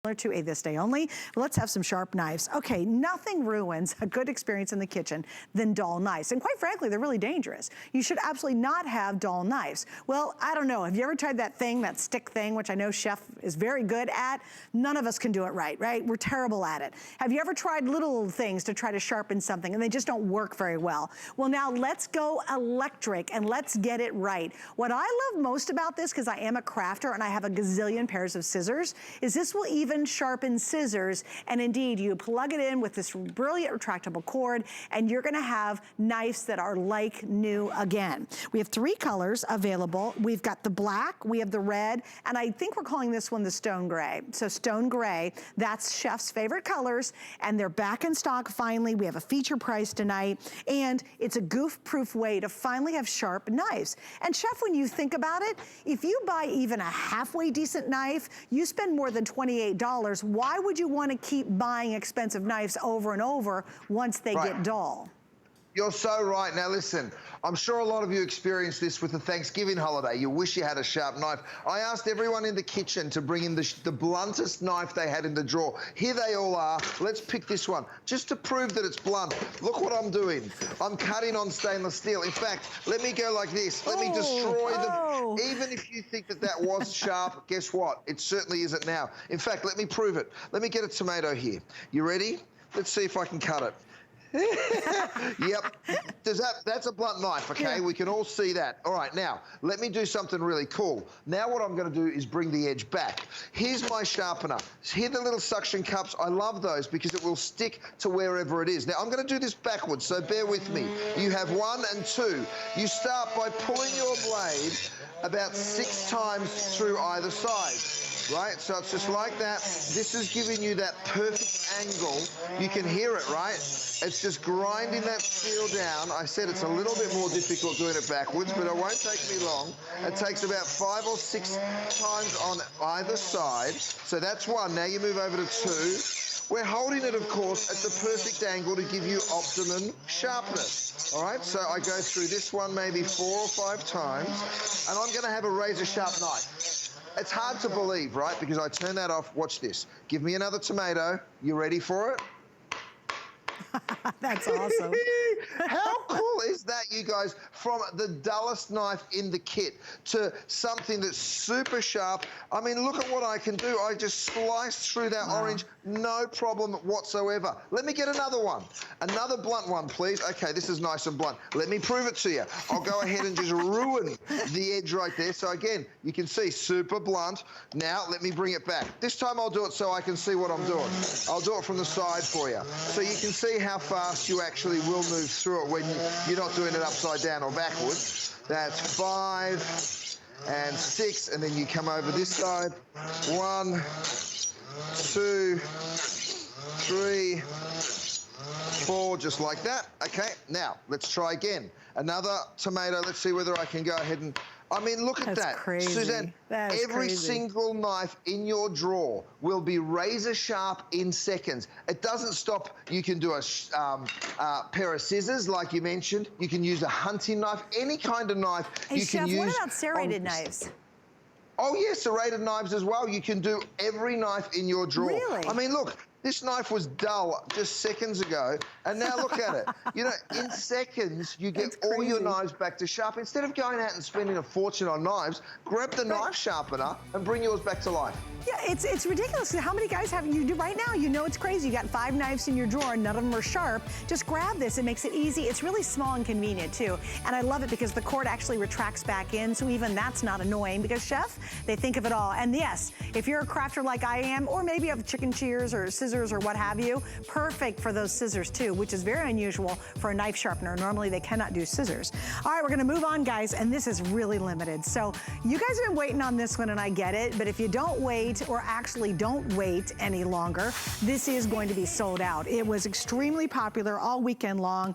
To a this day only. Let's have some sharp knives. Okay, nothing ruins a good experience in the kitchen than dull knives. And quite frankly, they're really dangerous. You should absolutely not have dull knives. Well, I don't know. Have you ever tried that thing, that stick thing, which I know Chef is very good at? None of us can do it right? We're terrible at it. Have you ever tried little things to try to sharpen something and they just don't work very well? Well, now let's go electric and let's get it right. What I love most about this, because I am a crafter and I have a gazillion pairs of scissors, is this will even sharpen scissors, and indeed you plug it in with this brilliant retractable cord and you're gonna have knives that are like new again. We have 3 colors available. We've got the black, we have the red, and I think we're calling this one the stone gray. So stone gray, that's Chef's favorite colors, and they're back in stock finally. We have a feature price tonight, and it's a goof-proof way to finally have sharp knives. And Chef, when you think about it, if you buy even a halfway decent knife, you spend more than $28. Why would you want to keep buying expensive knives over and over once they get dull? You're so right. Now listen, I'm sure a lot of you experienced this with the Thanksgiving holiday. You wish you had a sharp knife. I asked everyone in the kitchen to bring in the bluntest knife they had in the drawer. Here they all are. Let's pick this one, just to prove that it's blunt. Look what I'm doing. I'm cutting on stainless steel. In fact, let me go like this. Let me destroy them. Even if you think that that was sharp, guess what? It certainly isn't now. In fact, let me prove it. Let me get a tomato here. You ready? Let's see if I can cut it. Yep, that's a blunt knife, okay? Yeah. We can all see that. All right, now, let me do something really cool. Now what I'm gonna do is bring the edge back. Here's my sharpener. Here are the little suction cups. I love those because it will stick to wherever it is. Now, I'm gonna do this backwards, so bear with me. You have 1 and 2. You start by pulling your blade about 6 times through either side, right? So it's just like that. This is giving you that perfect angle. You can hear it, right? It's just grinding that steel down. I said it's a little bit more difficult doing it backwards, but it won't take me long. It takes about 5 or 6 times on either side. So that's 1. Now you move over to 2. We're holding it, of course, at the perfect angle to give you optimum sharpness. All right, so I go through this one maybe 4 or 5 times, and I'm gonna have a razor-sharp knife. It's hard to believe, right? Because I turn that off. Watch this. Give me another tomato. You ready for it? That's awesome. How cool is that, you guys? From the dullest knife in the kit to something that's super sharp. I mean, look at what I can do. I just slice through that orange, no problem whatsoever. Let me get another one. Another blunt one, please. Okay, this is nice and blunt. Let me prove it to you. I'll go ahead and just ruin the edge right there. So again, you can see super blunt. Now, let me bring it back. This time I'll do it so I can see what I'm doing. I'll do it from the side for you. So you can see how fast you actually will move through it when you're not doing it upside down or backwards. That's 5 and 6, and then you come over this side. 1, 2, 3, 4, just like that. Okay, now let's try again. Another tomato. Let's see whether I can go ahead and... I mean, look at that. Crazy. Suzanne, every single knife in your drawer will be razor sharp in seconds. It doesn't stop. You can do a pair of scissors, like you mentioned. You can use a hunting knife, any kind of knife you Chef, can use. what about serrated knives? Oh, yes, serrated knives as well. You can do every knife in your drawer. Really? I mean, look. This knife was dull just seconds ago, and now look at it. You know, in seconds, you get all your knives back to sharp. Instead of going out and spending a fortune on knives, grab the knife sharpener and bring yours back to life. Yeah, it's ridiculous. How many guys have you do right now? You know it's crazy. You got 5 knives in your drawer, none of them are sharp. Just grab this. It makes it easy. It's really small and convenient too. And I love it because the cord actually retracts back in, so even that's not annoying because Chef, they think of it all. And yes, if you're a crafter like I am, or maybe you have chicken shears or scissors or what have you, perfect for those scissors too, which is very unusual for a knife sharpener. Normally they cannot do scissors. All right, we're gonna move on, guys, and this is really limited. So you guys have been waiting on this one, and I get it, but if you don't wait, or actually don't wait any longer, this is going to be sold out. It was extremely popular all weekend long.